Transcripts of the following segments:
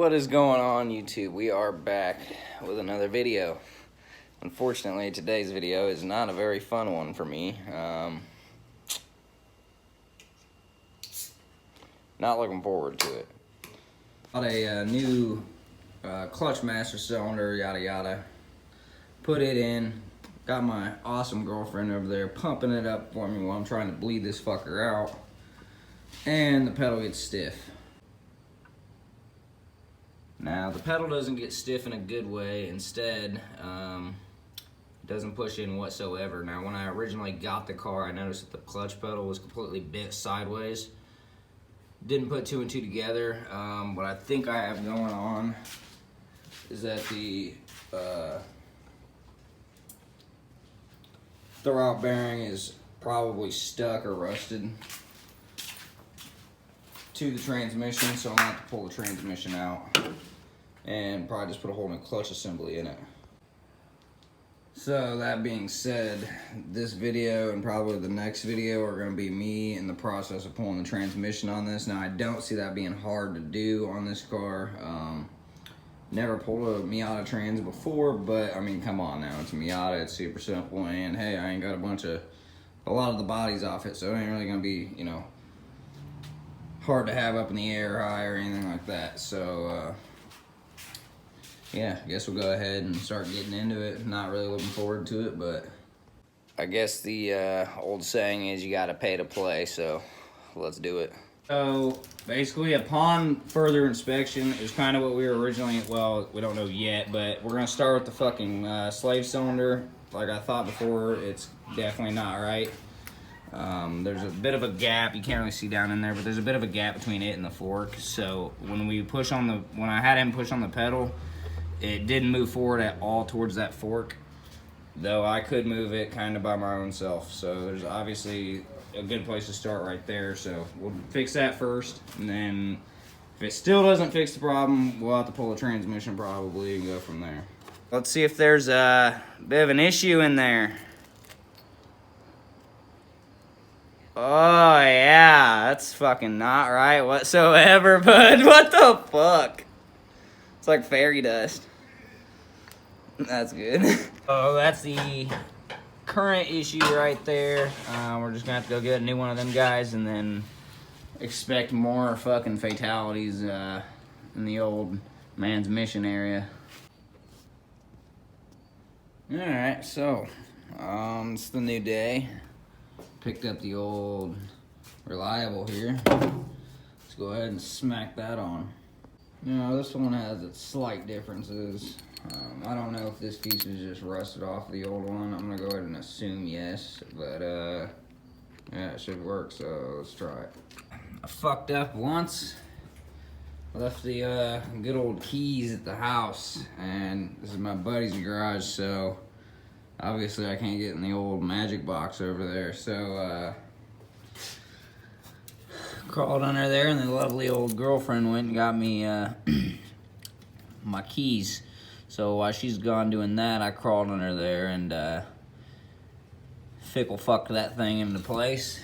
What is going on, YouTube? We are back with another video. Unfortunately, today's video is not a very fun one for me. Not looking forward to it. Got a new clutch master cylinder, yada yada. Put it in. Got my awesome girlfriend over there pumping it up for me while I'm trying to bleed this fucker out. And the pedal gets stiff. Now, the pedal doesn't get stiff in a good way. Instead, it doesn't push in whatsoever. Now, when I originally got the car, I noticed that the clutch pedal was completely bent sideways. Didn't put two and two together. What I think I have going on is that the throwout bearing is probably stuck or rusted to the transmission, so I'm gonna have to pull the transmission out and probably just put a whole new clutch assembly in it. So that being said, this video and probably the next video are going to be me in the process of pulling the transmission on this. Now, I don't see that being hard to do on this car. Never pulled a Miata trans before, but I mean, come on now, it's a Miata, it's super simple, and hey, I ain't got a lot of the bodies off it, so it ain't really going to be, you know, hard to have up in the air high or anything like that. So yeah, I guess we'll go ahead and start getting into it. Not really looking forward to it, but I guess the old saying is you gotta pay to play, so let's do it. So basically, upon further inspection, is kind of what we were originally, well, we don't know yet, but we're gonna start with the fucking slave cylinder. Like I thought before, it's definitely not right. There's a bit of a gap, you can't really see down in there, but there's a bit of a gap between it and the fork. So when I had him push on the pedal, it didn't move forward at all towards that fork, though I could move it kind of by my own self. So there's obviously a good place to start right there. So we'll fix that first, and then if it still doesn't fix the problem, we'll have to pull the transmission probably and go from there. Let's see if there's a bit of an issue in there. Oh yeah, that's fucking not right whatsoever, bud. What the fuck? It's like fairy dust. That's good. Oh, that's the current issue right there. We're just gonna have to go get a new one of them guys and then expect more fucking fatalities in the old man's mission area. Alright, so it's the new day. Picked up the old reliable here. Let's go ahead and smack that on. You know, this one has its slight differences. I don't know if this piece is just rusted off the old one. I'm gonna go ahead and assume yes, but yeah, it should work, so let's try it. I fucked up once. Left the good old keys at the house, and this is my buddy's garage, so obviously I can't get in the old magic box over there, so crawled under there, and the lovely old girlfriend went and got me my keys. So while she's gone doing that, I crawled under there and fickle fucked that thing into place.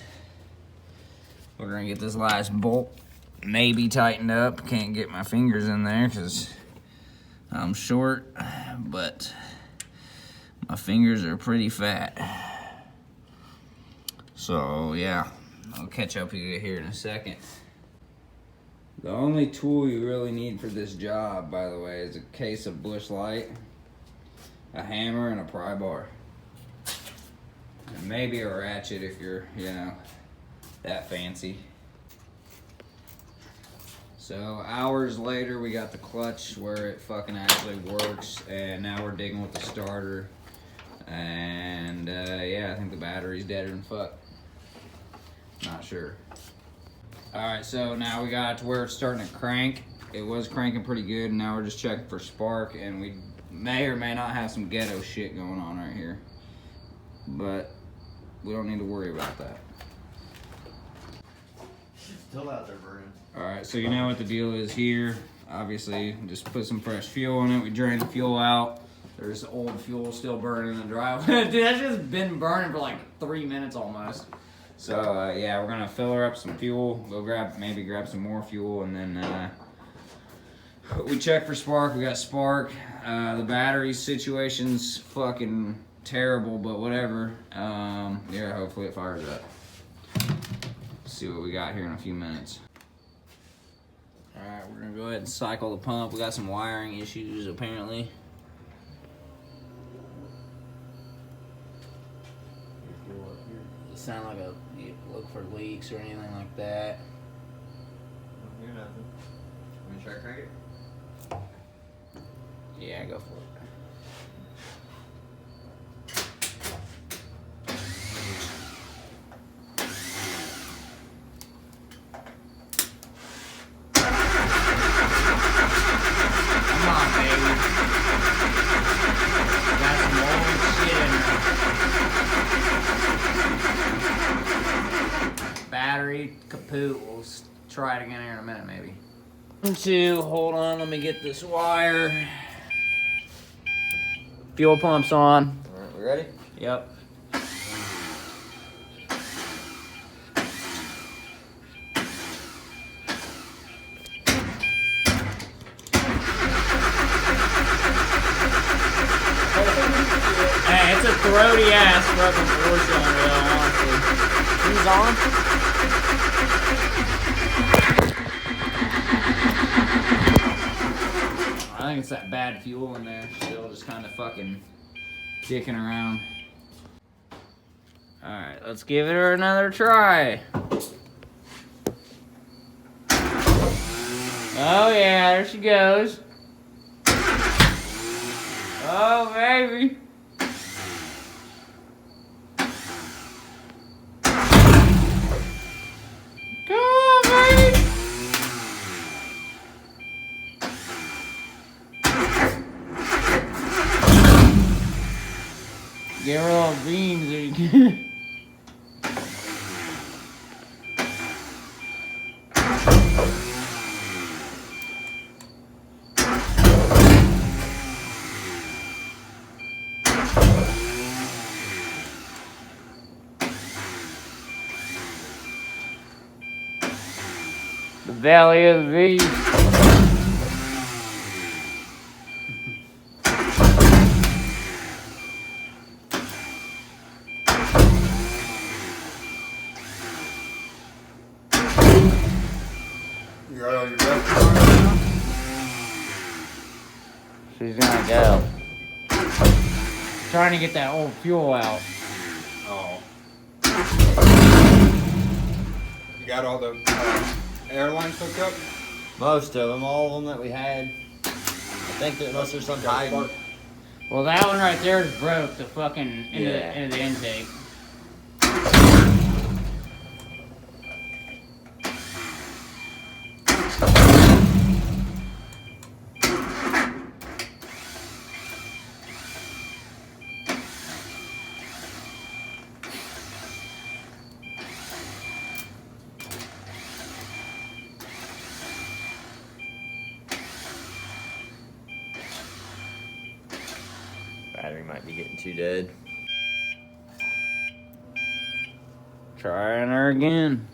We're gonna get this last bolt maybe tightened up. Can't get my fingers in there because I'm short, but my fingers are pretty fat. So yeah, I'll catch up with you here in a second. The only tool you really need for this job, by the way, is a case of Bush Light, a hammer, and a pry bar. And maybe a ratchet if you're, you know, that fancy. So hours later, we got the clutch where it fucking actually works, and now we're digging with the starter. And yeah, I think the battery's deader than fuck. Not sure. Alright, so now we got it to where it's starting to crank. It was cranking pretty good, and now we're just checking for spark, and we may or may not have some ghetto shit going on right here. But we don't need to worry about that. Still out there burning. Alright, so you know what the deal is here. Obviously, just put some fresh fuel in it. We drain the fuel out. There's old fuel still burning in the driveway. Dude, that's just been burning for like 3 minutes almost. So yeah, we're gonna fill her up some fuel. We'll maybe grab some more fuel, and then we checked for spark. We got spark. The battery situation's fucking terrible, but whatever. Yeah, hopefully it fires up. See what we got here in a few minutes. Alright, we're gonna go ahead and cycle the pump. We got some wiring issues apparently. It sound like you look for leaks or anything like that. Don't hear nothing. Want me to try to crank it? Yeah, go for it. Battery kaput. We'll try it again here in a minute, maybe. 2, hold on, let me get this wire. Fuel pump's on. Alright, we ready? Yep. Hey, it's a throaty ass fucking four-cylinder, honestly. Who's on? I think it's that bad fuel in there, still just kind of fucking dicking around. Alright, let's give it another try. Oh yeah, there she goes. Oh baby. Come on, baby. Give her all beans or you can. The Valley of the Beast. You got all your breath on now? She's gonna go. Trying to get that old fuel out. Oh. You got all the airlines hooked up? Most of them, all of them that we had. I think that unless there's some hiding. Well, that one right there is broke. The fucking into the intake. Battery might be getting too dead. Trying her again.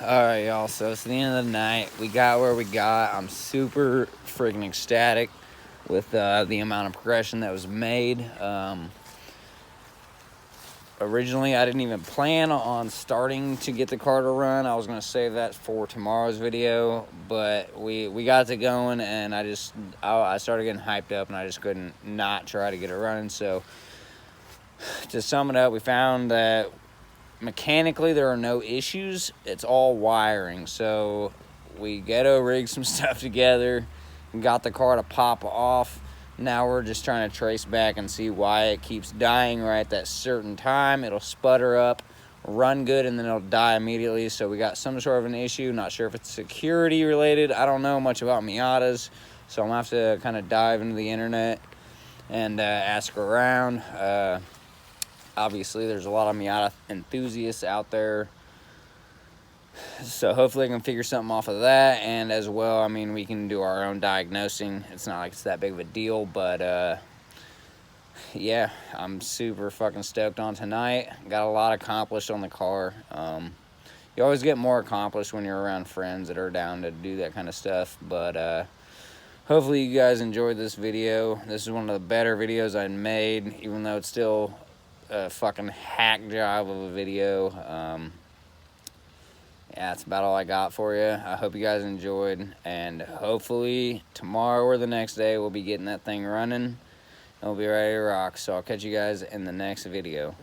Alright, y'all, so it's the end of the night. We got where we got. I'm super freaking ecstatic with the amount of progression that was made. Originally, I didn't even plan on starting to get the car to run. I was going to save that for tomorrow's video, but we got it going, and I started getting hyped up, and I just couldn't not try to get it running. So to sum it up, we found that mechanically there are no issues. It's all wiring. So we ghetto rigged some stuff together and got the car to pop off. Now we're just trying to trace back and see why it keeps dying right at that certain time. It'll sputter up, run good, and then it'll die immediately. So we got some sort of an issue. Not sure if it's security related. I don't know much about Miatas, so I'm gonna have to kind of dive into the internet and ask around. Obviously, there's a lot of Miata enthusiasts out there, so hopefully I can figure something off of that. And as well, I mean, we can do our own diagnosing. It's not like it's that big of a deal, but yeah, I'm super fucking stoked on tonight. Got a lot accomplished on the car. You always get more accomplished when you're around friends that are down to do that kind of stuff. But hopefully you guys enjoyed this video. This is one of the better videos I made, even though it's still a fucking hack job of a video. Yeah, that's about all I got for you. I hope you guys enjoyed, and hopefully tomorrow or the next day we'll be getting that thing running and we'll be ready to rock. So I'll catch you guys in the next video.